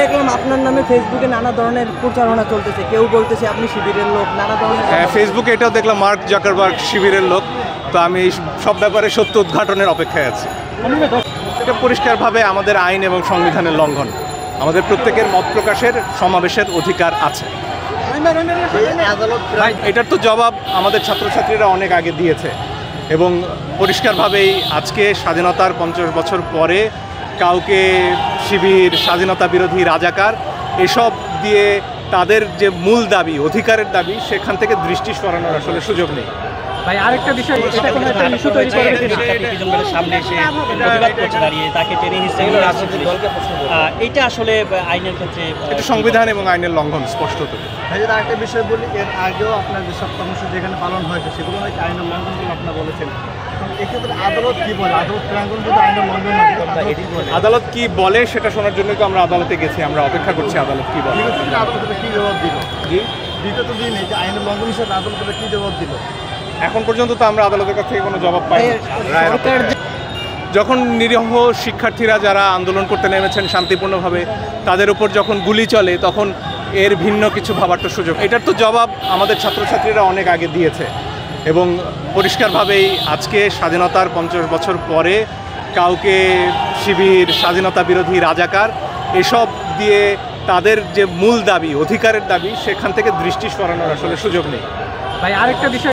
দেখলাম আপনার নামে ফেসবুকে নানা ধরনের প্রচারণা চলতেছে, কেউ বলতেছে আপনি শিবিরের লোক, নানা ধরনের। হ্যাঁ, ফেসবুকে এটাও দেখলাম মার্ক জাকারবার্গ শিবিরের লোক। তো আমি এই সব ব্যাপারে সত্য উদ্ঘাটনের অপেক্ষায় আছি। এটা পরিষ্কারভাবে আমাদের আইন এবং সংবিধানের লঙ্ঘন। আমাদের প্রত্যেকের মত প্রকাশের সমাবেশের অধিকার আছে। এটার তো জবাব আমাদের ছাত্রছাত্রীরা অনেক আগে দিয়েছে এবং পরিষ্কারভাবেই আজকে স্বাধীনতার 50 বছর পরে কাউকে শিবির, স্বাধীনতা বিরোধী, রাজাকার এসব দিয়ে তাদের যে মূল দাবি, অধিকারের দাবি, সেখান থেকে দৃষ্টি সরানোর আসলে সুযোগ নেই। ভাই আরেকটা বিষয়, এটা কোনো একটা ইস্যু তৈরি করবে কিনা? শিক্ষার্থীদের সামনে এসে প্রতিবাদ করছে দাঁড়িয়ে, তাকে টেনে হিসেবে এইটা আসলে আইনের ক্ষেত্রে এটা সংবিধান এবং আইনের লঙ্ঘন স্পষ্টত। আরেকটা বিষয় বলি, এর আগেও আপনার যেসব কর্মসূচি যেখানে পালন হয়েছে সেগুলো হয়তো আইনের লঙ্ঘন বলে আপনারা বলেছেন। এক্ষেত্রে আদালত কি বলে? আদালত প্রাঙ্গণ যদি আইনের লঙ্ঘন না হয়, আদালত কি বলে সেটা শোনার জন্যই তো আমরা আদালতে গেছি। আমরা অপেক্ষা করছি আদালত কি বলে। আদালত কি জবাব দিল? জি, বিগত দিনে যে আইনের লঙ্ঘন হিসেবে আদালত কি জবাব দিল? এখন পর্যন্ত তো আমরা আদালতের কাছ থেকে কোনো জবাব পাইনি। সরকার যখন নিরীহ শিক্ষার্থীরা যারা আন্দোলন করতে নেমেছেন শান্তিপূর্ণভাবে, তাদের উপর যখন গুলি চলে, তখন এর ভিন্ন কিছু ভাবার তো সুযোগ। এটার তো জবাব আমাদের ছাত্রছাত্রীরা অনেক আগে দিয়েছে এবং পরিষ্কারভাবেই আজকে স্বাধীনতার 50 বছর পরে কাউকে শিবির, স্বাধীনতা বিরোধী, রাজাকার এসব দিয়ে তাদের যে মূল দাবি, অধিকারের দাবি, সেখান থেকে দৃষ্টি সরানোর আসলে সুযোগ নেই। ভাই আরেকটা বিষয়,